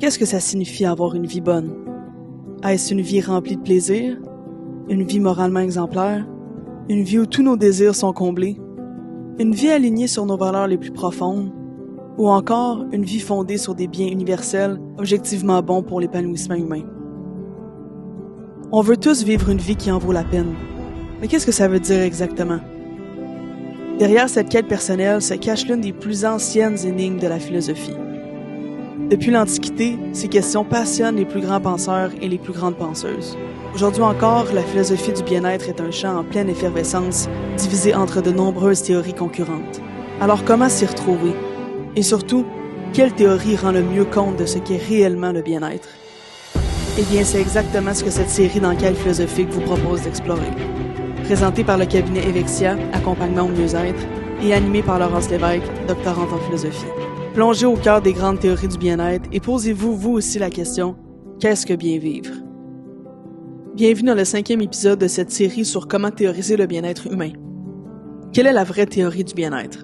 Qu'est-ce que ça signifie avoir une vie bonne? Est-ce une vie remplie de plaisir? Une vie moralement exemplaire? Une vie où tous nos désirs sont comblés? Une vie alignée sur nos valeurs les plus profondes? Ou encore une vie fondée sur des biens universels, objectivement bons pour l'épanouissement humain? On veut tous vivre une vie qui en vaut la peine. Mais qu'est-ce que ça veut dire exactement? Derrière cette quête personnelle se cache l'une des plus anciennes énigmes de la philosophie. Depuis l'Antiquité, ces questions passionnent les plus grands penseurs et les plus grandes penseuses. Aujourd'hui encore, la philosophie du bien-être est un champ en pleine effervescence, divisé entre de nombreuses théories concurrentes. Alors comment s'y retrouver? Et surtout, quelle théorie rend le mieux compte de ce qu'est réellement le bien-être? Eh bien, c'est exactement ce que cette série d'enquêtes philosophiques vous propose d'explorer. Présentée par le cabinet Evexia, accompagnement au mieux-être, et animée par Laurence Lévesque, doctorante en philosophie. Plongez au cœur des grandes théories du bien-être et posez-vous, vous aussi, la question « Qu'est-ce que bien vivre? » Bienvenue dans le 5e épisode de cette série sur comment théoriser le bien-être humain. Quelle est la vraie théorie du bien-être?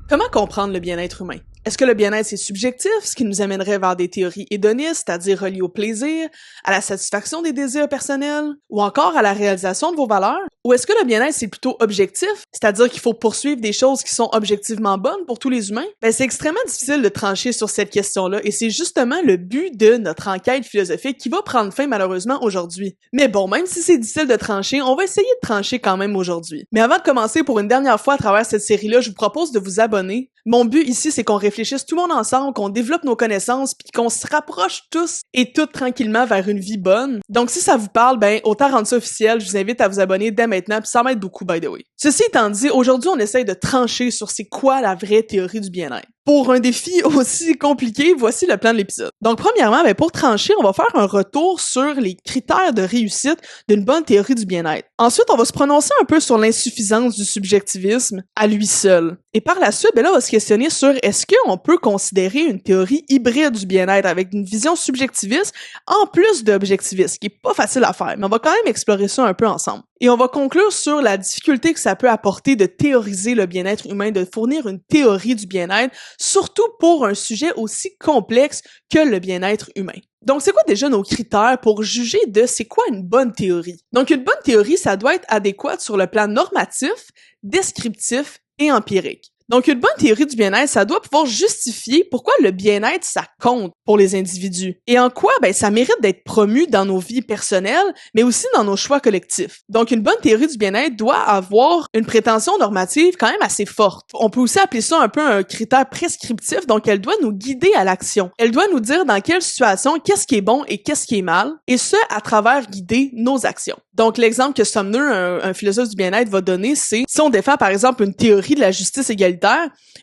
Comment comprendre le bien-être humain? Est-ce que le bien-être c'est subjectif, ce qui nous amènerait vers des théories hédonistes, c'est-à-dire reliées au plaisir, à la satisfaction des désirs personnels, ou encore à la réalisation de vos valeurs? Ou est-ce que le bien-être c'est plutôt objectif, c'est-à-dire qu'il faut poursuivre des choses qui sont objectivement bonnes pour tous les humains? C'est extrêmement difficile de trancher sur cette question-là, et c'est justement le but de notre enquête philosophique qui va prendre fin malheureusement aujourd'hui. Mais bon, même si c'est difficile de trancher, on va essayer de trancher quand même aujourd'hui. Mais avant de commencer pour une dernière fois à travers cette série-là, je vous propose de vous abonner. Mon but ici, c'est qu'on réfléchisse tout le monde ensemble, qu'on développe nos connaissances, puis qu'on se rapproche tous et toutes tranquillement vers une vie bonne. Donc si ça vous parle, autant rendre ça officiel, je vous invite à vous abonner dès maintenant, puis ça m'aide beaucoup, by the way. Ceci étant dit, aujourd'hui, on essaye de trancher sur c'est quoi la vraie théorie du bien-être. Pour un défi aussi compliqué, voici le plan de l'épisode. Donc premièrement, pour trancher, on va faire un retour sur les critères de réussite d'une bonne théorie du bien-être. Ensuite, on va se prononcer un peu sur l'insuffisance du subjectivisme à lui seul. Et par la suite, là, on va se questionner sur est-ce qu'on peut considérer une théorie hybride du bien-être avec une vision subjectiviste en plus d'objectiviste, ce qui est pas facile à faire, mais on va quand même explorer ça un peu ensemble. Et on va conclure sur la difficulté que ça peut apporter de théoriser le bien-être humain, de fournir une théorie du bien-être, surtout pour un sujet aussi complexe que le bien-être humain. Donc, c'est quoi déjà nos critères pour juger de c'est quoi une bonne théorie? Donc, une bonne théorie, ça doit être adéquate sur le plan normatif, descriptif et empirique. Donc, une bonne théorie du bien-être, ça doit pouvoir justifier pourquoi le bien-être, ça compte pour les individus. Et en quoi, ça mérite d'être promu dans nos vies personnelles, mais aussi dans nos choix collectifs. Donc, une bonne théorie du bien-être doit avoir une prétention normative quand même assez forte. On peut aussi appeler ça un peu un critère prescriptif, donc elle doit nous guider à l'action. Elle doit nous dire dans quelle situation, qu'est-ce qui est bon et qu'est-ce qui est mal, et ce, à travers guider nos actions. Donc, l'exemple que Sumner, un philosophe du bien-être, va donner, c'est si on défend, par exemple, une théorie de la justice égalitaire,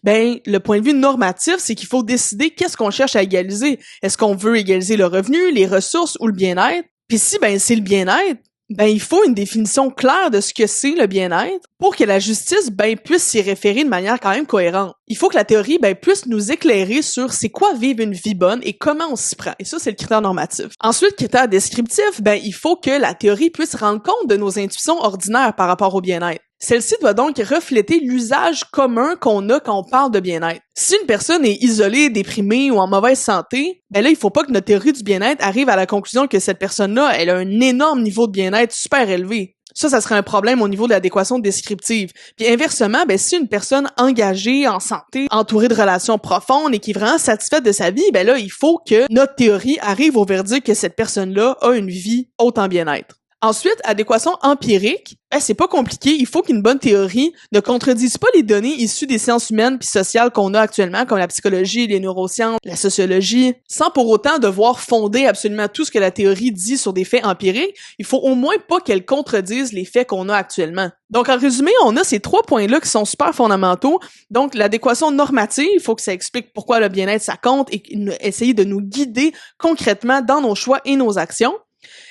le point de vue normatif, c'est qu'il faut décider qu'est-ce qu'on cherche à égaliser. Est-ce qu'on veut égaliser le revenu, les ressources ou le bien-être? Puis si, c'est le bien-être, il faut une définition claire de ce que c'est le bien-être pour que la justice, puisse s'y référer de manière quand même cohérente. Il faut que la théorie, puisse nous éclairer sur c'est quoi vivre une vie bonne et comment on s'y prend. Et ça, c'est le critère normatif. Ensuite, critère descriptif, il faut que la théorie puisse rendre compte de nos intuitions ordinaires par rapport au bien-être. Celle-ci doit donc refléter l'usage commun qu'on a quand on parle de bien-être. Si une personne est isolée, déprimée ou en mauvaise santé, là, il faut pas que notre théorie du bien-être arrive à la conclusion que cette personne-là, elle a un énorme niveau de bien-être super élevé. Ça serait un problème au niveau de l'adéquation descriptive. Puis inversement, si une personne engagée en santé, entourée de relations profondes et qui est vraiment satisfaite de sa vie, là, il faut que notre théorie arrive au verdict que cette personne-là a une vie haute en bien-être. Ensuite, adéquation empirique, c'est pas compliqué, il faut qu'une bonne théorie ne contredise pas les données issues des sciences humaines puis sociales qu'on a actuellement, comme la psychologie, les neurosciences, la sociologie, sans pour autant devoir fonder absolument tout ce que la théorie dit sur des faits empiriques. Il faut au moins pas qu'elle contredise les faits qu'on a actuellement. Donc, en résumé, on a ces 3 points-là qui sont super fondamentaux. Donc, l'adéquation normative, il faut que ça explique pourquoi le bien-être, ça compte et essayer de nous guider concrètement dans nos choix et nos actions.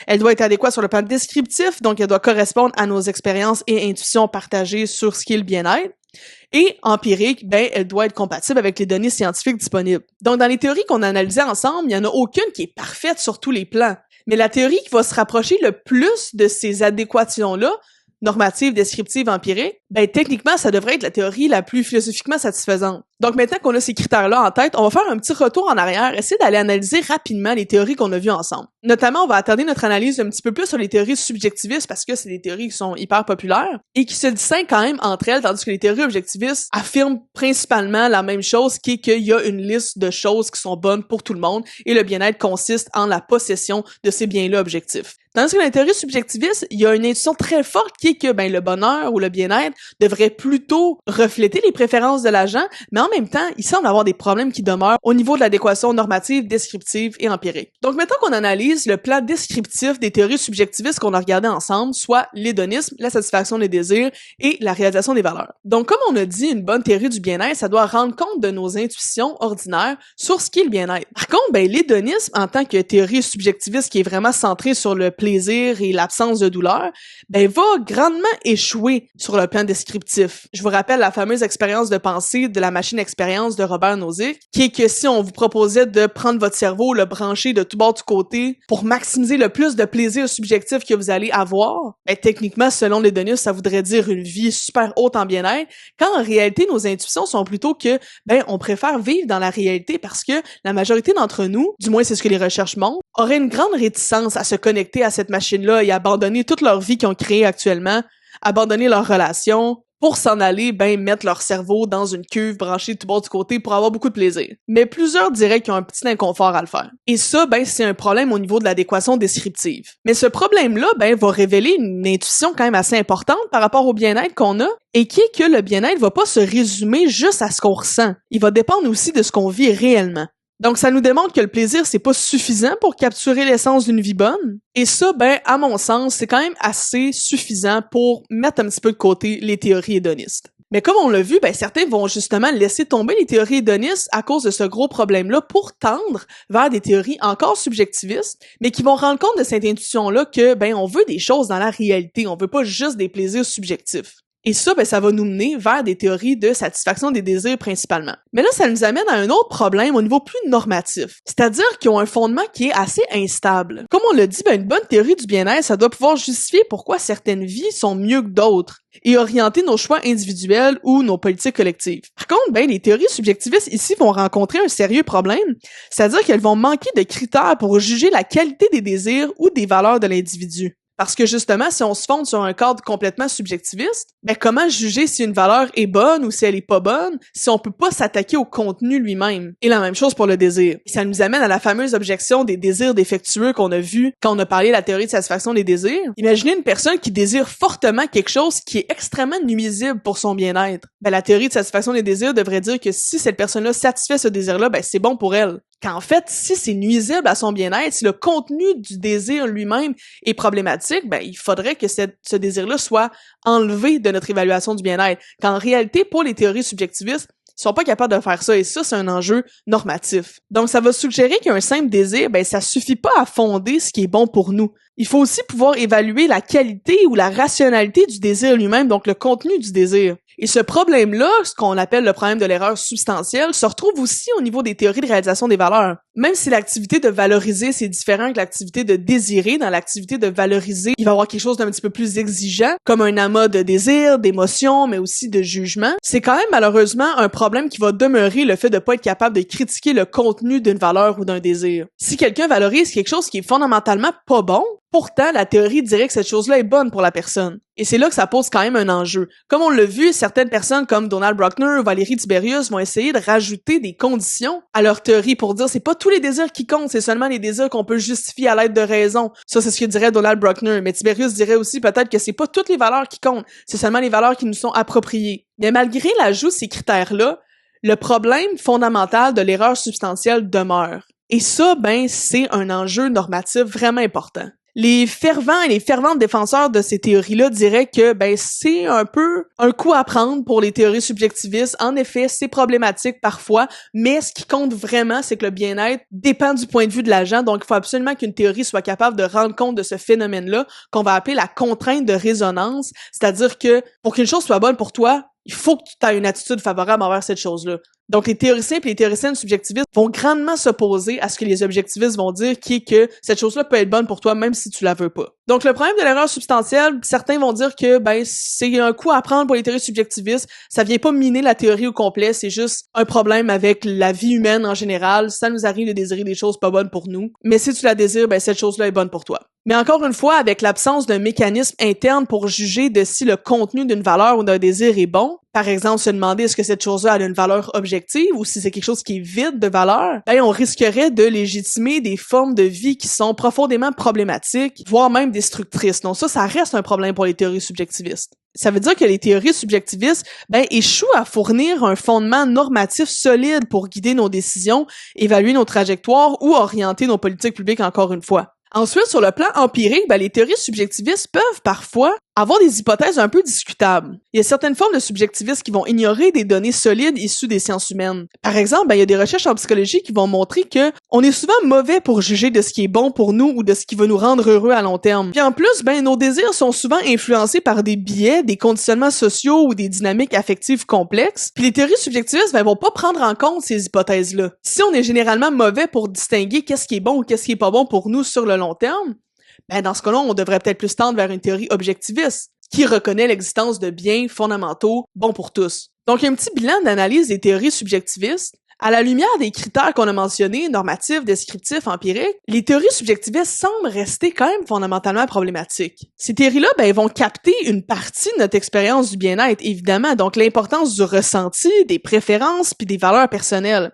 Elle doit être adéquate sur le plan descriptif, donc elle doit correspondre à nos expériences et intuitions partagées sur ce qu'est le bien-être. Et empirique, elle doit être compatible avec les données scientifiques disponibles. Donc, dans les théories qu'on a analysées ensemble, il n'y en a aucune qui est parfaite sur tous les plans. Mais la théorie qui va se rapprocher le plus de ces adéquations-là normative, descriptive, empirique, ben techniquement, ça devrait être la théorie la plus philosophiquement satisfaisante. Donc maintenant qu'on a ces critères-là en tête, on va faire un petit retour en arrière, essayer d'aller analyser rapidement les théories qu'on a vues ensemble. Notamment, on va attarder notre analyse un petit peu plus sur les théories subjectivistes parce que c'est des théories qui sont hyper populaires et qui se distinguent quand même entre elles, tandis que les théories objectivistes affirment principalement la même chose, qui est qu'il y a une liste de choses qui sont bonnes pour tout le monde et le bien-être consiste en la possession de ces biens-là objectifs. Tandis que dans les théories subjectivistes, il y a une intuition très forte qui est que le bonheur ou le bien-être devrait plutôt refléter les préférences de l'agent, mais en même temps, il semble avoir des problèmes qui demeurent au niveau de l'adéquation normative, descriptive et empirique. Donc maintenant qu'on analyse le plan descriptif des théories subjectivistes qu'on a regardé ensemble, soit l'hédonisme, la satisfaction des désirs et la réalisation des valeurs. Donc comme on a dit, une bonne théorie du bien-être, ça doit rendre compte de nos intuitions ordinaires sur ce qu'est le bien-être. Par contre, l'hédonisme en tant que théorie subjectiviste qui est vraiment centrée sur le plaisir et l'absence de douleur, va grandement échouer sur le plan descriptif. Je vous rappelle la fameuse expérience de pensée de la machine expérience de Robert Nozick, qui est que si on vous proposait de prendre votre cerveau, le brancher de tout bord du côté pour maximiser le plus de plaisir subjectif que vous allez avoir, techniquement, selon l'hédonisme, ça voudrait dire une vie super haute en bien-être, quand en réalité, nos intuitions sont plutôt que, on préfère vivre dans la réalité parce que la majorité d'entre nous, du moins c'est ce que les recherches montrent, auraient une grande réticence à se connecter à cette machine-là et abandonner toute leur vie qu'ils ont créée actuellement, abandonner leurs relations, pour s'en aller, mettre leur cerveau dans une cuve branchée de tout bord du côté pour avoir beaucoup de plaisir. Mais plusieurs diraient qu'ils ont un petit inconfort à le faire. Et ça, c'est un problème au niveau de l'adéquation descriptive. Mais ce problème-là, va révéler une intuition quand même assez importante par rapport au bien-être qu'on a, et qui est que le bien-être va pas se résumer juste à ce qu'on ressent. Il va dépendre aussi de ce qu'on vit réellement. Donc, ça nous démontre que le plaisir, c'est pas suffisant pour capturer l'essence d'une vie bonne. Et ça, à mon sens, c'est quand même assez suffisant pour mettre un petit peu de côté les théories hédonistes. Mais comme on l'a vu, certains vont justement laisser tomber les théories hédonistes à cause de ce gros problème-là pour tendre vers des théories encore subjectivistes, mais qui vont rendre compte de cette intuition-là que, on veut des choses dans la réalité, on veut pas juste des plaisirs subjectifs. Et ça, ça va nous mener vers des théories de satisfaction des désirs principalement. Mais là, ça nous amène à un autre problème au niveau plus normatif. C'est-à-dire qu'ils ont un fondement qui est assez instable. Comme on l'a dit, une bonne théorie du bien-être, ça doit pouvoir justifier pourquoi certaines vies sont mieux que d'autres et orienter nos choix individuels ou nos politiques collectives. Par contre, les théories subjectivistes ici vont rencontrer un sérieux problème, c'est-à-dire qu'elles vont manquer de critères pour juger la qualité des désirs ou des valeurs de l'individu. Parce que justement, si on se fonde sur un cadre complètement subjectiviste, comment juger si une valeur est bonne ou si elle est pas bonne, si on peut pas s'attaquer au contenu lui-même? Et la même chose pour le désir. Et ça nous amène à la fameuse objection des désirs défectueux qu'on a vu quand on a parlé de la théorie de satisfaction des désirs. Imaginez une personne qui désire fortement quelque chose qui est extrêmement nuisible pour son bien-être. La théorie de satisfaction des désirs devrait dire que si cette personne-là satisfait ce désir-là, c'est bon pour elle. Qu'en fait, si c'est nuisible à son bien-être, si le contenu du désir lui-même est problématique, il faudrait que ce désir-là soit enlevé de notre évaluation du bien-être. Qu'en réalité, pour les théories subjectivistes, ils sont pas capables de faire ça, et ça, c'est un enjeu normatif. Donc, ça va suggérer qu'un simple désir, ça suffit pas à fonder ce qui est bon pour nous. Il faut aussi pouvoir évaluer la qualité ou la rationalité du désir lui-même, donc le contenu du désir. Et ce problème-là, ce qu'on appelle le problème de l'erreur substantielle, se retrouve aussi au niveau des théories de réalisation des valeurs. Même si l'activité de valoriser, c'est différent que l'activité de désirer, dans l'activité de valoriser, il va y avoir quelque chose d'un petit peu plus exigeant, comme un amas de désirs, d'émotions, mais aussi de jugement. C'est quand même malheureusement un problème qui va demeurer le fait de pas être capable de critiquer le contenu d'une valeur ou d'un désir. Si quelqu'un valorise quelque chose qui est fondamentalement pas bon, pourtant, la théorie dirait que cette chose-là est bonne pour la personne. Et c'est là que ça pose quand même un enjeu. Comme on l'a vu, certaines personnes comme Donald Bruckner ou Valérie Tiberius vont essayer de rajouter des conditions à leur théorie pour dire c'est pas tous les désirs qui comptent, c'est seulement les désirs qu'on peut justifier à l'aide de raison. Ça, c'est ce que dirait Donald Bruckner. Mais Tiberius dirait aussi peut-être que c'est pas toutes les valeurs qui comptent, c'est seulement les valeurs qui nous sont appropriées. Mais malgré l'ajout de ces critères-là, le problème fondamental de l'erreur substantielle demeure. Et ça, c'est un enjeu normatif vraiment important. Les fervents et les ferventes défenseurs de ces théories-là diraient que c'est un peu un coup à prendre pour les théories subjectivistes. En effet, c'est problématique parfois, mais ce qui compte vraiment, c'est que le bien-être dépend du point de vue de l'agent. Donc, il faut absolument qu'une théorie soit capable de rendre compte de ce phénomène-là, qu'on va appeler la contrainte de résonance. C'est-à-dire que pour qu'une chose soit bonne pour toi, il faut que tu aies une attitude favorable envers cette chose-là. Donc, les théoriciens et les théoriciennes subjectivistes vont grandement s'opposer à ce que les objectivistes vont dire, qui est que cette chose-là peut être bonne pour toi même si tu la veux pas. Donc, le problème de l'erreur substantielle, certains vont dire que c'est un coup à prendre pour les théories subjectivistes, ça vient pas miner la théorie au complet, c'est juste un problème avec la vie humaine en général, ça nous arrive de désirer des choses pas bonnes pour nous, mais si tu la désires, cette chose-là est bonne pour toi. Mais encore une fois, avec l'absence d'un mécanisme interne pour juger de si le contenu d'une valeur ou d'un désir est bon, par exemple, se demander est-ce que cette chose-là a une valeur objective ou si c'est quelque chose qui est vide de valeur, on risquerait de légitimer des formes de vie qui sont profondément problématiques, voire même destructrices. Donc ça reste un problème pour les théories subjectivistes. Ça veut dire que les théories subjectivistes, échouent à fournir un fondement normatif solide pour guider nos décisions, évaluer nos trajectoires ou orienter nos politiques publiques encore une fois. Ensuite, sur le plan empirique, les théories subjectivistes peuvent parfois avoir des hypothèses un peu discutables. Il y a certaines formes de subjectivistes qui vont ignorer des données solides issues des sciences humaines. Par exemple, il y a des recherches en psychologie qui vont montrer que on est souvent mauvais pour juger de ce qui est bon pour nous ou de ce qui va nous rendre heureux à long terme. Puis en plus, nos désirs sont souvent influencés par des biais, des conditionnements sociaux ou des dynamiques affectives complexes. Puis les théories subjectivistes vont pas prendre en compte ces hypothèses-là. Si on est généralement mauvais pour distinguer qu'est-ce qui est bon ou qu'est-ce qui est pas bon pour nous sur le long terme, dans ce cas-là, on devrait peut-être plus tendre vers une théorie objectiviste, qui reconnaît l'existence de biens fondamentaux bons pour tous. Donc, un petit bilan d'analyse des théories subjectivistes. À la lumière des critères qu'on a mentionnés, normatifs, descriptifs, empiriques, les théories subjectivistes semblent rester quand même fondamentalement problématiques. Ces théories-là, elles vont capter une partie de notre expérience du bien-être, évidemment, donc l'importance du ressenti, des préférences puis des valeurs personnelles.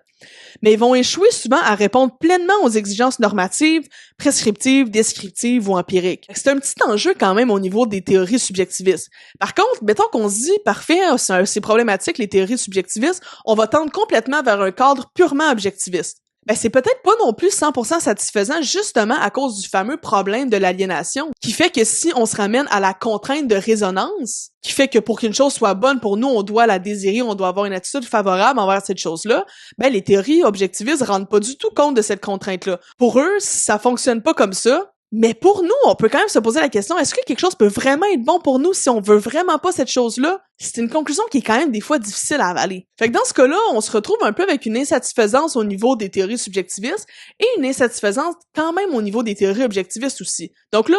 Mais ils vont échouer souvent à répondre pleinement aux exigences normatives, prescriptives, descriptives ou empiriques. C'est un petit enjeu quand même au niveau des théories subjectivistes. Par contre, mettons qu'on se dit, parfait, c'est problématique les théories subjectivistes, on va tendre complètement vers un cadre purement objectiviste. C'est peut-être pas non plus 100% satisfaisant justement à cause du fameux problème de l'aliénation, qui fait que si on se ramène à la contrainte de résonance, qui fait que pour qu'une chose soit bonne pour nous, on doit la désirer, on doit avoir une attitude favorable envers cette chose-là, les théories objectivistes rendent pas du tout compte de cette contrainte-là. Pour eux, ça fonctionne pas comme ça. Mais pour nous, on peut quand même se poser la question, est-ce que quelque chose peut vraiment être bon pour nous si on veut vraiment pas cette chose-là? C'est une conclusion qui est quand même des fois difficile à avaler. Fait que dans ce cas-là, on se retrouve un peu avec une insatisfaisance au niveau des théories subjectivistes et une insatisfaisance quand même au niveau des théories objectivistes aussi. Donc là,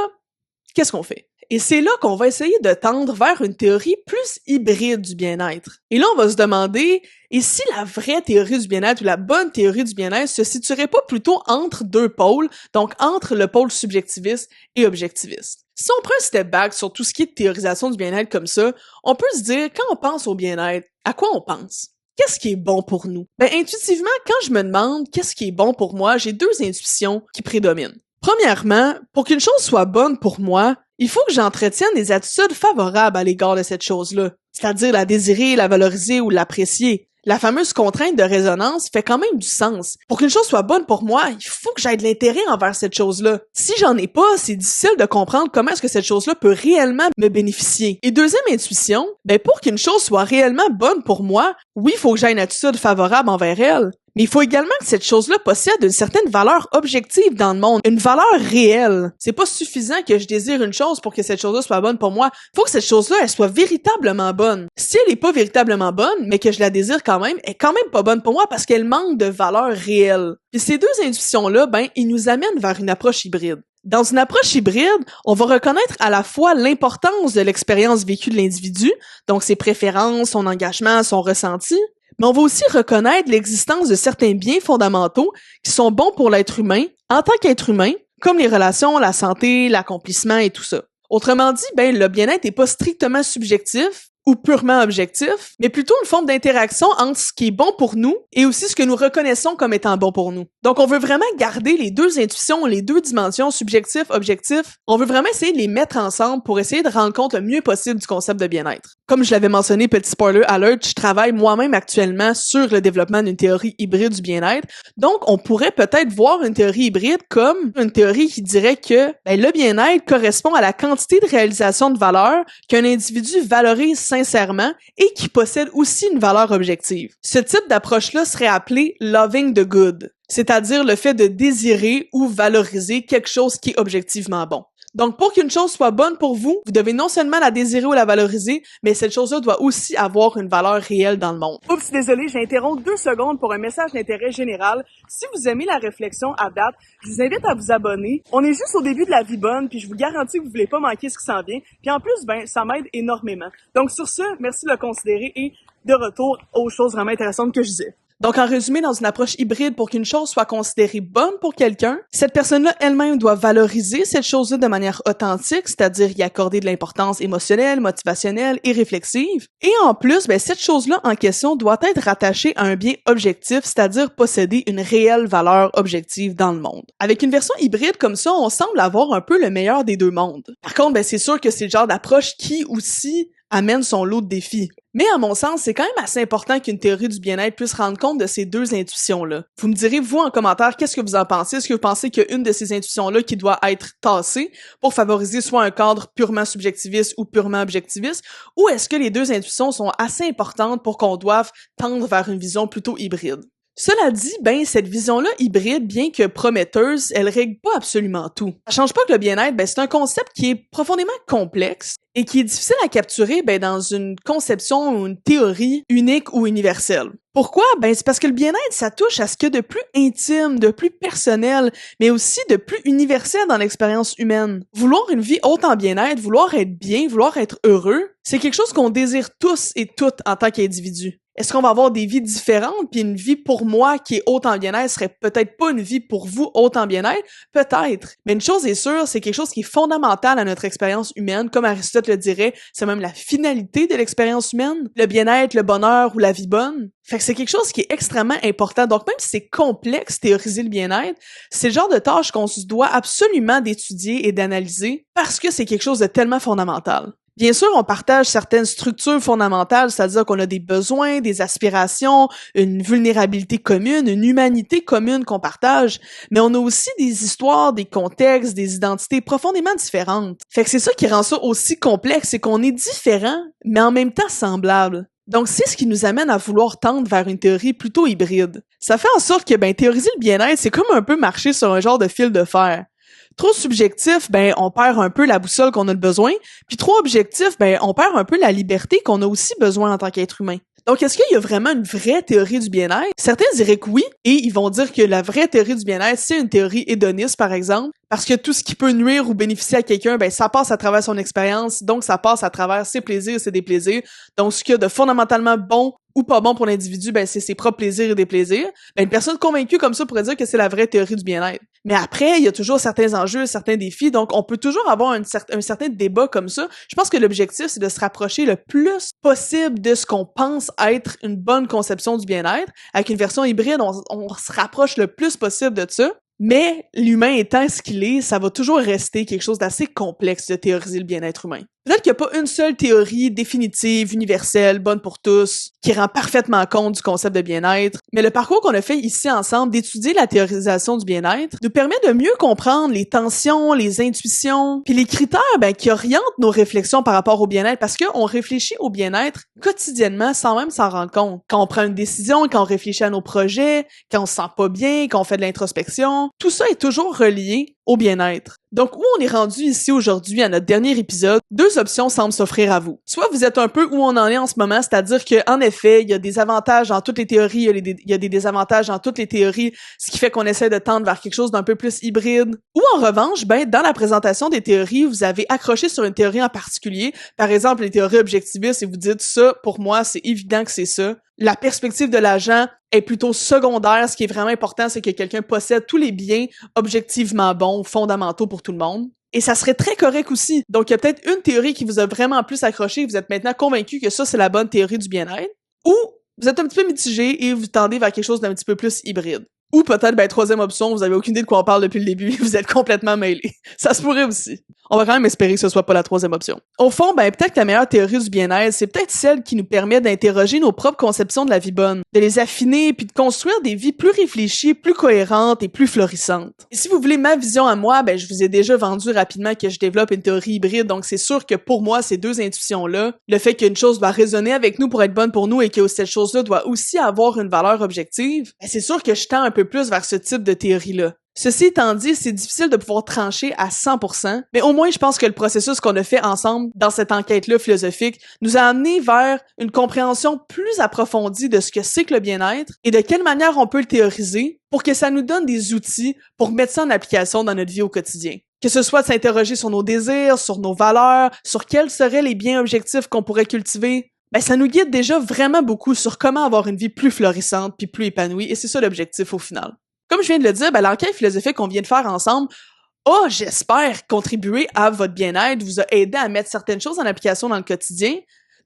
qu'est-ce qu'on fait? Et c'est là qu'on va essayer de tendre vers une théorie plus hybride du bien-être. Et là, on va se demander, et si la vraie théorie du bien-être ou la bonne théorie du bien-être se situerait pas plutôt entre deux pôles, donc entre le pôle subjectiviste et objectiviste? Si on prend un step back sur tout ce qui est de théorisation du bien-être comme ça, on peut se dire, quand on pense au bien-être, à quoi on pense? Qu'est-ce qui est bon pour nous? Intuitivement, quand je me demande qu'est-ce qui est bon pour moi, j'ai deux intuitions qui prédominent. Premièrement, pour qu'une chose soit bonne pour moi, il faut que j'entretienne des attitudes favorables à l'égard de cette chose-là, c'est-à-dire la désirer, la valoriser ou l'apprécier. La fameuse contrainte de résonance fait quand même du sens. Pour qu'une chose soit bonne pour moi, il faut que j'aie de l'intérêt envers cette chose-là. Si j'en ai pas, c'est difficile de comprendre comment est-ce que cette chose-là peut réellement me bénéficier. Et deuxième intuition, pour qu'une chose soit réellement bonne pour moi, oui, il faut que j'aie une attitude favorable envers elle. Mais il faut également que cette chose-là possède une certaine valeur objective dans le monde, une valeur réelle. C'est pas suffisant que je désire une chose pour que cette chose-là soit bonne pour moi. Il faut que cette chose-là, elle soit véritablement bonne. Si elle est pas véritablement bonne, mais que je la désire quand même, elle est quand même pas bonne pour moi parce qu'elle manque de valeur réelle. Puis ces deux intuitions-là, ils nous amènent vers une approche hybride. Dans une approche hybride, on va reconnaître à la fois l'importance de l'expérience vécue de l'individu, donc ses préférences, son engagement, son ressenti, mais on va aussi reconnaître l'existence de certains biens fondamentaux qui sont bons pour l'être humain en tant qu'être humain, comme les relations, la santé, l'accomplissement et tout ça. Autrement dit, le bien-être n'est pas strictement subjectif ou purement objectif, mais plutôt une forme d'interaction entre ce qui est bon pour nous et aussi ce que nous reconnaissons comme étant bon pour nous. Donc, on veut vraiment garder les deux intuitions, les deux dimensions, subjectif, objectif. On veut vraiment essayer de les mettre ensemble pour essayer de rendre compte le mieux possible du concept de bien-être. Comme je l'avais mentionné, petit spoiler alert, je travaille moi-même actuellement sur le développement d'une théorie hybride du bien-être. Donc, on pourrait peut-être voir une théorie hybride comme une théorie qui dirait que le bien-être correspond à la quantité de réalisation de valeur qu'un individu valorise sincèrement et qui possède aussi une valeur objective. Ce type d'approche-là serait appelé loving the good. c'est-à-dire le fait de désirer ou valoriser quelque chose qui est objectivement bon. Donc, pour qu'une chose soit bonne pour vous, vous devez non seulement la désirer ou la valoriser, mais cette chose-là doit aussi avoir une valeur réelle dans le monde. Oups, désolé, j'interromps 2 secondes pour un message d'intérêt général. Si vous aimez la réflexion à date, je vous invite à vous abonner. On est juste au début de la vie bonne, puis je vous garantis que vous voulez pas manquer ce qui s'en vient. Puis en plus, ça m'aide énormément. Donc sur ce, merci de le considérer et de retour aux choses vraiment intéressantes que je disais. Donc, en résumé, dans une approche hybride, pour qu'une chose soit considérée bonne pour quelqu'un, cette personne-là elle-même doit valoriser cette chose-là de manière authentique, c'est-à-dire y accorder de l'importance émotionnelle, motivationnelle et réflexive. Et en plus, cette chose-là en question doit être rattachée à un bien objectif, c'est-à-dire posséder une réelle valeur objective dans le monde. Avec une version hybride comme ça, on semble avoir un peu le meilleur des deux mondes. Par contre, c'est sûr que c'est le genre d'approche qui aussi amène son lot de défis. Mais à mon sens, c'est quand même assez important qu'une théorie du bien-être puisse rendre compte de ces deux intuitions-là. Vous me direz, vous, en commentaire, qu'est-ce que vous en pensez? Est-ce que vous pensez qu'il y a une de ces intuitions-là qui doit être tassée pour favoriser soit un cadre purement subjectiviste ou purement objectiviste, ou est-ce que les deux intuitions sont assez importantes pour qu'on doive tendre vers une vision plutôt hybride? Cela dit, cette vision-là hybride, bien que prometteuse, elle règle pas absolument tout. Ça change pas que le bien-être, c'est un concept qui est profondément complexe et qui est difficile à capturer dans une conception ou une théorie unique ou universelle. Pourquoi? C'est parce que le bien-être, ça touche à ce qu'il y a de plus intime, de plus personnel, mais aussi de plus universel dans l'expérience humaine. Vouloir une vie haute en bien-être, vouloir être bien, vouloir être heureux, c'est quelque chose qu'on désire tous et toutes en tant qu'individus. Est-ce qu'on va avoir des vies différentes, puis une vie pour moi qui est haute en bien-être serait peut-être pas une vie pour vous haute en bien-être? Peut-être. Mais une chose est sûre, c'est quelque chose qui est fondamental à notre expérience humaine. Comme Aristote le dirait, c'est même la finalité de l'expérience humaine. Le bien-être, le bonheur ou la vie bonne. Fait que c'est quelque chose qui est extrêmement important. Donc même si c'est complexe théoriser le bien-être, c'est le genre de tâche qu'on se doit absolument d'étudier et d'analyser parce que c'est quelque chose de tellement fondamental. Bien sûr, on partage certaines structures fondamentales, c'est-à-dire qu'on a des besoins, des aspirations, une vulnérabilité commune, une humanité commune qu'on partage, mais on a aussi des histoires, des contextes, des identités profondément différentes. Fait que c'est ça qui rend ça aussi complexe, c'est qu'on est différents, mais en même temps semblables. Donc, c'est ce qui nous amène à vouloir tendre vers une théorie plutôt hybride. Ça fait en sorte que, théoriser le bien-être, c'est comme un peu marcher sur un genre de fil de fer. Trop subjectif, on perd un peu la boussole qu'on a besoin, puis trop objectif, on perd un peu la liberté qu'on a aussi besoin en tant qu'être humain. Donc, est-ce qu'il y a vraiment une vraie théorie du bien-être? Certains diraient que oui, et ils vont dire que la vraie théorie du bien-être, c'est une théorie hédoniste, par exemple, parce que tout ce qui peut nuire ou bénéficier à quelqu'un, ça passe à travers son expérience, donc ça passe à travers ses plaisirs et ses déplaisirs. Donc, ce qu'il y a de fondamentalement bon ou pas bon pour l'individu, c'est ses propres plaisirs et déplaisirs. Une personne convaincue comme ça pourrait dire que c'est la vraie théorie du bien-être. Mais après, il y a toujours certains enjeux, certains défis, donc on peut toujours avoir un certain débat comme ça. Je pense que l'objectif, c'est de se rapprocher le plus possible de ce qu'on pense être une bonne conception du bien-être. Avec une version hybride, on se rapproche le plus possible de ça. Mais l'humain étant ce qu'il est, ça va toujours rester quelque chose d'assez complexe de théoriser le bien-être humain. Peut-être qu'il n'y a pas une seule théorie définitive, universelle, bonne pour tous, qui rend parfaitement compte du concept de bien-être, mais le parcours qu'on a fait ici ensemble d'étudier la théorisation du bien-être nous permet de mieux comprendre les tensions, les intuitions, puis les critères qui orientent nos réflexions par rapport au bien-être, parce qu'on réfléchit au bien-être quotidiennement sans même s'en rendre compte. Quand on prend une décision, quand on réfléchit à nos projets, quand on se sent pas bien, quand on fait de l'introspection, tout ça est toujours relié au bien-être. Donc, où on est rendu ici aujourd'hui à notre dernier épisode, deux options semblent s'offrir à vous. Soit vous êtes un peu où on en est en ce moment, c'est-à-dire que en effet, il y a des avantages dans toutes les théories, il y a des désavantages dans toutes les théories, ce qui fait qu'on essaie de tendre vers quelque chose d'un peu plus hybride. Ou en revanche, dans la présentation des théories, vous avez accroché sur une théorie en particulier, par exemple les théories objectivistes, et vous dites ça, pour moi, c'est évident que c'est ça. La perspective de l'agent est plutôt secondaire. Ce qui est vraiment important, c'est que quelqu'un possède tous les biens objectivement bons, fondamentaux pour tout le monde. Et ça serait très correct aussi. Donc, il y a peut-être une théorie qui vous a vraiment plus accroché, vous êtes maintenant convaincu que ça, c'est la bonne théorie du bien-être. Ou vous êtes un petit peu mitigé et vous tendez vers quelque chose d'un petit peu plus hybride. Ou peut-être, troisième option, vous avez aucune idée de quoi on parle depuis le début, vous êtes complètement mêlé. Ça se pourrait aussi. On va quand même espérer que ce soit pas la troisième option. Au fond, peut-être que la meilleure théorie du bien-être, c'est peut-être celle qui nous permet d'interroger nos propres conceptions de la vie bonne, de les affiner puis de construire des vies plus réfléchies, plus cohérentes et plus florissantes. Et si vous voulez ma vision à moi, je vous ai déjà vendu rapidement que je développe une théorie hybride, donc c'est sûr que pour moi, ces deux intuitions-là, le fait qu'une chose doit résonner avec nous pour être bonne pour nous et que cette chose-là doit aussi avoir une valeur objective, c'est sûr que je tends un peu peu plus vers ce type de théorie-là. Ceci étant dit, c'est difficile de pouvoir trancher à 100%, mais au moins je pense que le processus qu'on a fait ensemble dans cette enquête-là philosophique nous a amené vers une compréhension plus approfondie de ce que c'est que le bien-être et de quelle manière on peut le théoriser pour que ça nous donne des outils pour mettre ça en application dans notre vie au quotidien. Que ce soit de s'interroger sur nos désirs, sur nos valeurs, sur quels seraient les biens objectifs qu'on pourrait cultiver, ça nous guide déjà vraiment beaucoup sur comment avoir une vie plus florissante puis plus épanouie, et c'est ça l'objectif au final. Comme je viens de le dire, l'enquête philosophique qu'on vient de faire ensemble a, j'espère, contribué à votre bien-être, vous a aidé à mettre certaines choses en application dans le quotidien,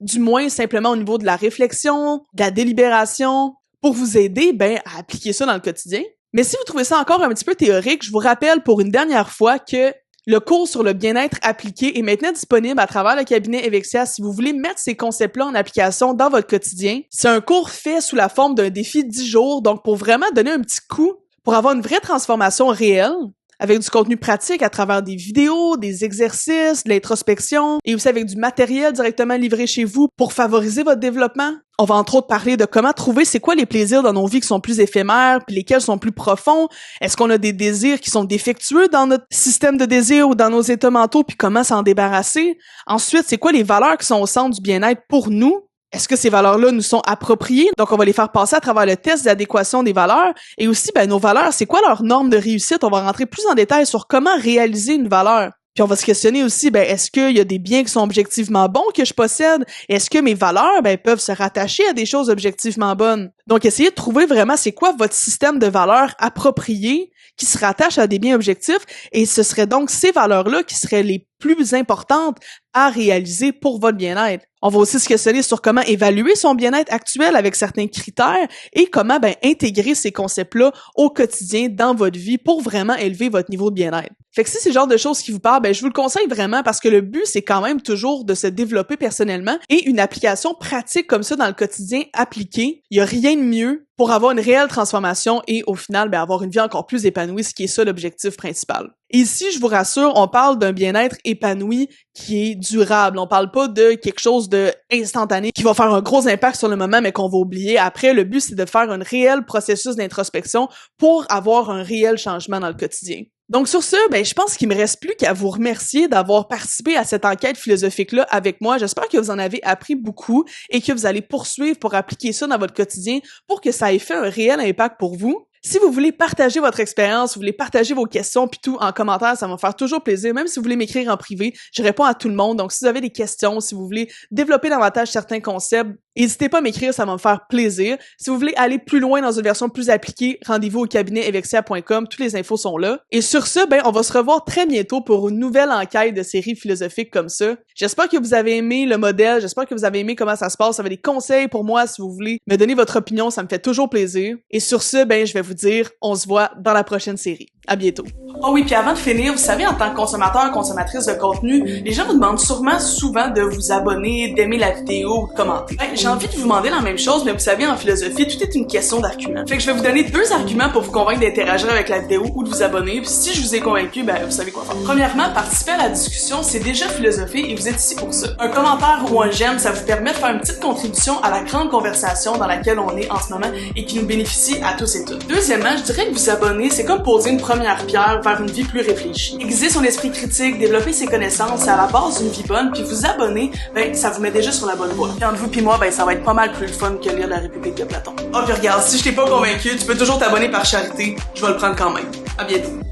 du moins simplement au niveau de la réflexion, de la délibération, pour vous aider à appliquer ça dans le quotidien. Mais si vous trouvez ça encore un petit peu théorique, je vous rappelle pour une dernière fois que le cours sur le bien-être appliqué est maintenant disponible à travers le cabinet Evexia si vous voulez mettre ces concepts-là en application dans votre quotidien. C'est un cours fait sous la forme d'un défi 10 jours, donc pour vraiment donner un petit coup, pour avoir une vraie transformation réelle, avec du contenu pratique à travers des vidéos, des exercices, de l'introspection, et aussi avec du matériel directement livré chez vous pour favoriser votre développement. On va entre autres parler de comment trouver c'est quoi les plaisirs dans nos vies qui sont plus éphémères, puis lesquels sont plus profonds. Est-ce qu'on a des désirs qui sont défectueux dans notre système de désirs ou dans nos états mentaux, puis comment s'en débarrasser? Ensuite, c'est quoi les valeurs qui sont au centre du bien-être pour nous? Est-ce que ces valeurs-là nous sont appropriées? Donc, on va les faire passer à travers le test d'adéquation des valeurs. Et aussi, nos valeurs, c'est quoi leur norme de réussite? On va rentrer plus en détail sur comment réaliser une valeur. Puis on va se questionner aussi, est-ce qu'il y a des biens qui sont objectivement bons que je possède? Est-ce que mes valeurs, peuvent se rattacher à des choses objectivement bonnes? Donc, essayez de trouver vraiment c'est quoi votre système de valeurs approprié qui se rattache à des biens objectifs. Et ce serait donc ces valeurs-là qui seraient les plus importantes à réaliser pour votre bien-être. On va aussi se questionner sur comment évaluer son bien-être actuel avec certains critères et comment intégrer ces concepts-là au quotidien dans votre vie pour vraiment élever votre niveau de bien-être. Fait que si c'est le genre de choses qui vous parlent, je vous le conseille vraiment parce que le but, c'est quand même toujours de se développer personnellement et une application pratique comme ça dans le quotidien appliquée. Il y a rien de mieux pour avoir une réelle transformation et au final, avoir une vie encore plus épanouie, ce qui est ça l'objectif principal. Et ici, je vous rassure, on parle d'un bien-être épanoui qui est durable. On parle pas de quelque chose de instantané qui va faire un gros impact sur le moment mais qu'on va oublier. Après, le but, c'est de faire un réel processus d'introspection pour avoir un réel changement dans le quotidien. Donc sur ce, je pense qu'il me reste plus qu'à vous remercier d'avoir participé à cette enquête philosophique-là avec moi. J'espère que vous en avez appris beaucoup et que vous allez poursuivre pour appliquer ça dans votre quotidien pour que ça ait fait un réel impact pour vous. Si vous voulez partager votre expérience, vous voulez partager vos questions puis tout en commentaire, ça va me faire toujours plaisir. Même si vous voulez m'écrire en privé, je réponds à tout le monde. Donc si vous avez des questions, si vous voulez développer davantage certains concepts, n'hésitez pas à m'écrire, ça va me faire plaisir. Si vous voulez aller plus loin dans une version plus appliquée, rendez-vous au cabinet evexia.com, toutes les infos sont là. Et sur ce, on va se revoir très bientôt pour une nouvelle enquête de série philosophique comme ça. J'espère que vous avez aimé le modèle, j'espère que vous avez aimé comment ça se passe. Ça va des conseils pour moi si vous voulez me donner votre opinion, ça me fait toujours plaisir. Et sur ce, je vais vous dire, on se voit dans la prochaine série. À bientôt. Oh oui, puis avant de finir, vous savez, en tant que consommateur, consommatrice de contenu, les gens vous demandent souvent de vous abonner, d'aimer la vidéo ou de commenter. J'ai envie de vous demander la même chose, mais vous savez, en philosophie, tout est une question d'arguments. Fait que je vais vous donner 2 arguments pour vous convaincre d'interagir avec la vidéo ou de vous abonner, puis si je vous ai convaincu, vous savez quoi faire. Premièrement, participer à la discussion, c'est déjà philosopher et vous êtes ici pour ça. Un commentaire ou un j'aime, ça vous permet de faire une petite contribution à la grande conversation dans laquelle on est en ce moment et qui nous bénéficie à tous et toutes. Deuxièmement, je dirais que vous abonner, c'est comme poser une première pierre vers une vie plus réfléchie. Aiguiser son esprit critique, développer ses connaissances, c'est à la base d'une vie bonne, puis vous abonner, ça vous met déjà sur la bonne voie. Puis entre vous puis moi, ça va être pas mal plus le fun que lire la République de Platon. Oh puis regarde, si je t'ai pas convaincu, tu peux toujours t'abonner par charité, je vais le prendre quand même. À bientôt.